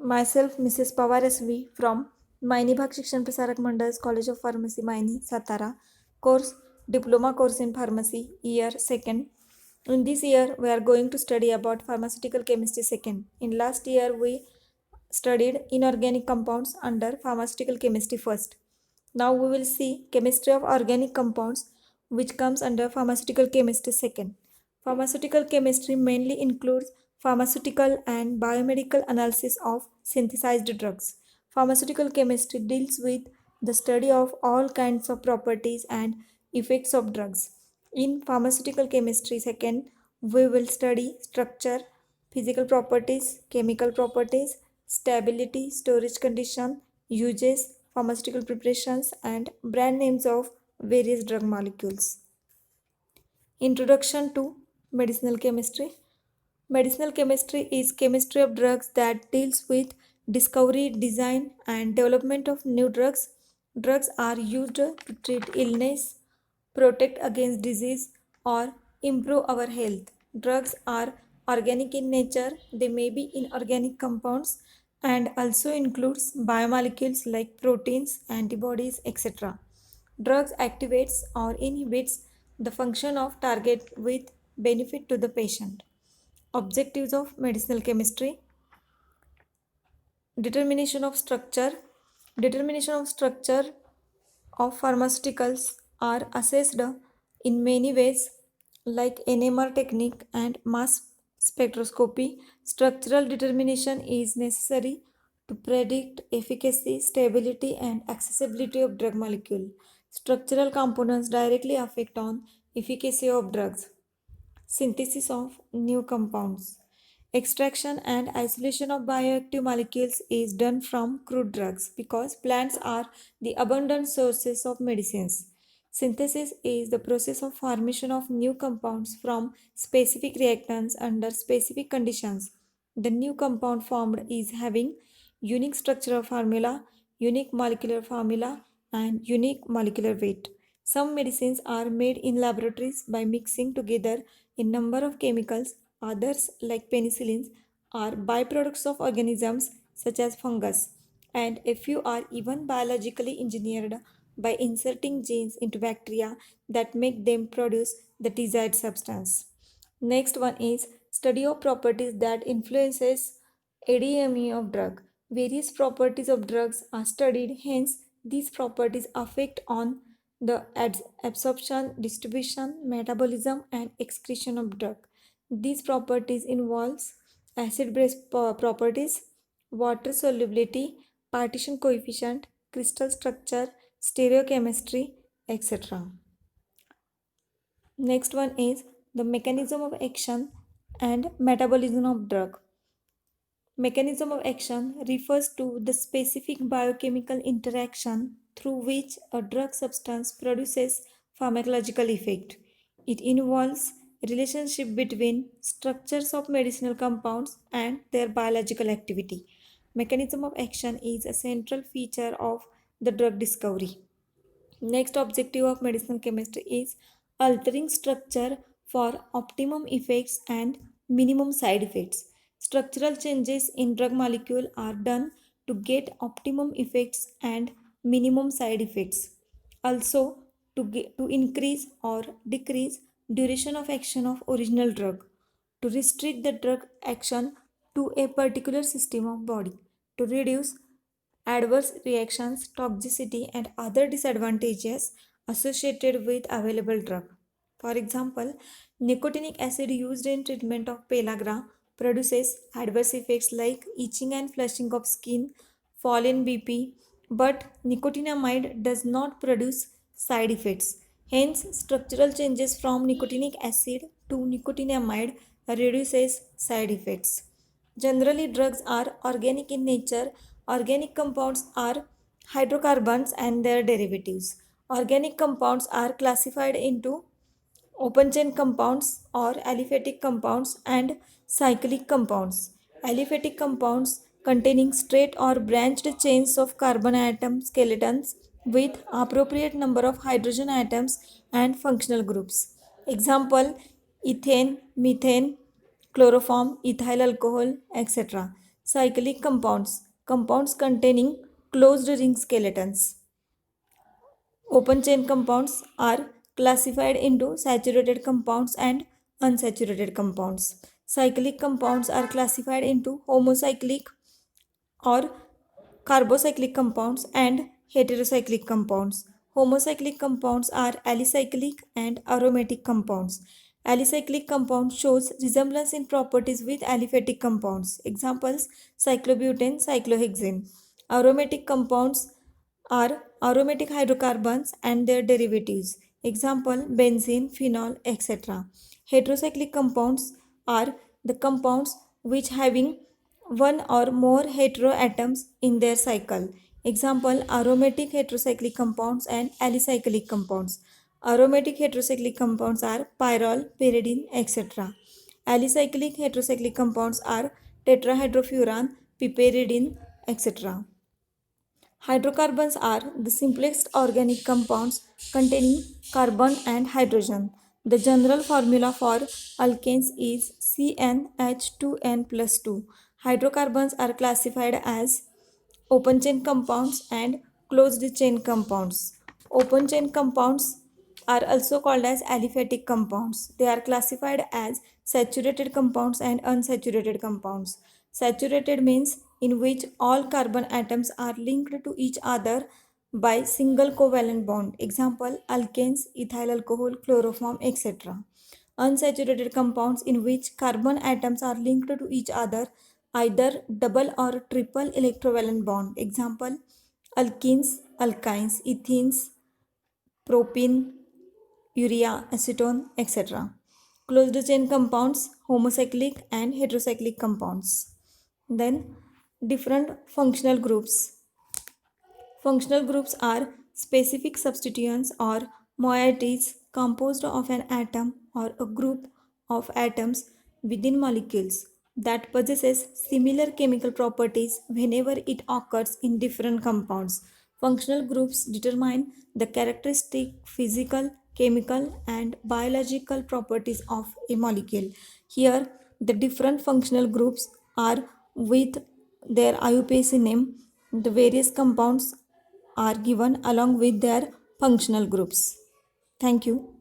Myself, Mrs. Pawar SV from Maini Bhag Shikshan Prasarak Mandals, College of Pharmacy, Maini, Satara. Course Diploma course in Pharmacy, year 2nd. In this year, we are going to study about pharmaceutical chemistry 2nd. In last year, we studied inorganic compounds under pharmaceutical chemistry 1st. Now we will see chemistry of organic compounds, which comes under pharmaceutical chemistry 2nd. Pharmaceutical chemistry mainly includes pharmaceutical and biomedical analysis of synthesized drugs. Pharmaceutical chemistry deals with the study of all kinds of properties and effects of drugs. In pharmaceutical chemistry 2nd, we will study structure, physical properties, chemical properties, stability, storage condition, uses, pharmaceutical preparations, and brand names of various drug molecules. Introduction to medicinal chemistry. Medicinal chemistry is chemistry of drugs that deals with discovery, design, and development of new drugs. Drugs are used to treat illness, protect against disease, or improve our health. Drugs are organic in nature. They may be inorganic compounds and also includes biomolecules like proteins, antibodies, etc. Drugs activates or inhibits the function of target with benefit to the patient. Objectives of medicinal chemistry. Determination of structure of pharmaceuticals are assessed in many ways like NMR technique and mass spectroscopy. Structural determination is necessary to predict efficacy, stability, and accessibility of drug molecule. Structural components directly affect on efficacy of drugs. Synthesis of new compounds. Extraction and isolation of bioactive molecules is done from crude drugs because plants are the abundant sources of medicines. Synthesis is the process of formation of new compounds from specific reactants under specific conditions. The new compound formed is having unique structural formula, unique molecular formula, and unique molecular weight. Some medicines are made in laboratories by mixing together a number of chemicals. Others, like penicillins, are byproducts of organisms such as fungus, and a few are even biologically engineered by inserting genes into bacteria that make them produce the desired substance. Next one is study of properties that influences ADME of drug. Various properties of drugs are studied, hence these properties affect on the absorption, distribution, metabolism, and excretion of drug. These properties involves acid-base properties, water solubility, partition coefficient, crystal structure, stereochemistry, etc. Next one is the mechanism of action and metabolism of drug. Mechanism of action refers to the specific biochemical interaction through which a drug substance produces pharmacological effect. It involves relationship between structures of medicinal compounds and their biological activity. Mechanism of action is a central feature of the drug discovery. Next objective of medicinal chemistry is altering structure for optimum effects and minimum side effects. Structural changes in drug molecule are done to get optimum effects and minimum side effects. Also to increase or decrease duration of action of original drug, to restrict the drug action to a particular system of body, to reduce adverse reactions, toxicity, and other disadvantages associated with available drug. For example, nicotinic acid used in treatment of pellagra produces adverse effects like itching and flushing of skin, fall in BP, but nicotinamide does not produce side effects. Hence, structural changes from nicotinic acid to nicotinamide reduces side effects. Generally, drugs are organic in nature. Organic compounds are hydrocarbons and their derivatives. Organic compounds are classified into open chain compounds or aliphatic compounds and cyclic compounds. Aliphatic compounds containing straight or branched chains of carbon atom skeletons with appropriate number of hydrogen atoms and functional groups. Example: ethane, methane, chloroform, ethyl alcohol, etc. Cyclic compounds, compounds containing closed ring skeletons. Open chain compounds are classified into saturated compounds and unsaturated compounds. Cyclic compounds are classified into homocyclic or carbocyclic compounds and heterocyclic compounds. Homocyclic compounds are alicyclic and aromatic compounds. Alicyclic compound shows resemblance in properties with aliphatic compounds. Examples: cyclobutane, cyclohexane. Aromatic compounds are aromatic hydrocarbons and their derivatives. Example: benzene, phenol, etc. Heterocyclic compounds are the compounds which having one or more heteroatoms in their cycle. Example: aromatic heterocyclic compounds and alicyclic compounds. Aromatic heterocyclic compounds are pyrrole, pyridine, etc. Alicyclic heterocyclic compounds are tetrahydrofuran, piperidine, etc. Hydrocarbons are the simplest organic compounds containing carbon and hydrogen. The general formula for alkanes is CnH2n plus 2. Hydrocarbons are classified as open chain compounds and closed chain compounds. Open chain compounds are also called as aliphatic compounds. They are classified as saturated compounds and unsaturated compounds. Saturated means in which all carbon atoms are linked to each other by single covalent bond. Example: alkanes, ethyl alcohol, chloroform, etc. Unsaturated compounds in which carbon atoms are linked to each other either double or triple electrovalent bond. Example: alkenes, alkynes, ethenes, propene, urea, acetone, etc. Closed chain compounds, homocyclic and heterocyclic compounds. Then different functional groups. Functional groups are specific substituents or moieties composed of an atom or a group of atoms within molecules that possesses similar chemical properties whenever it occurs in different compounds. Functional groups determine the characteristic physical, chemical, and biological properties of a molecule. Here, the different functional groups are with their IUPAC name. The various compounds are given along with their functional groups. Thank you.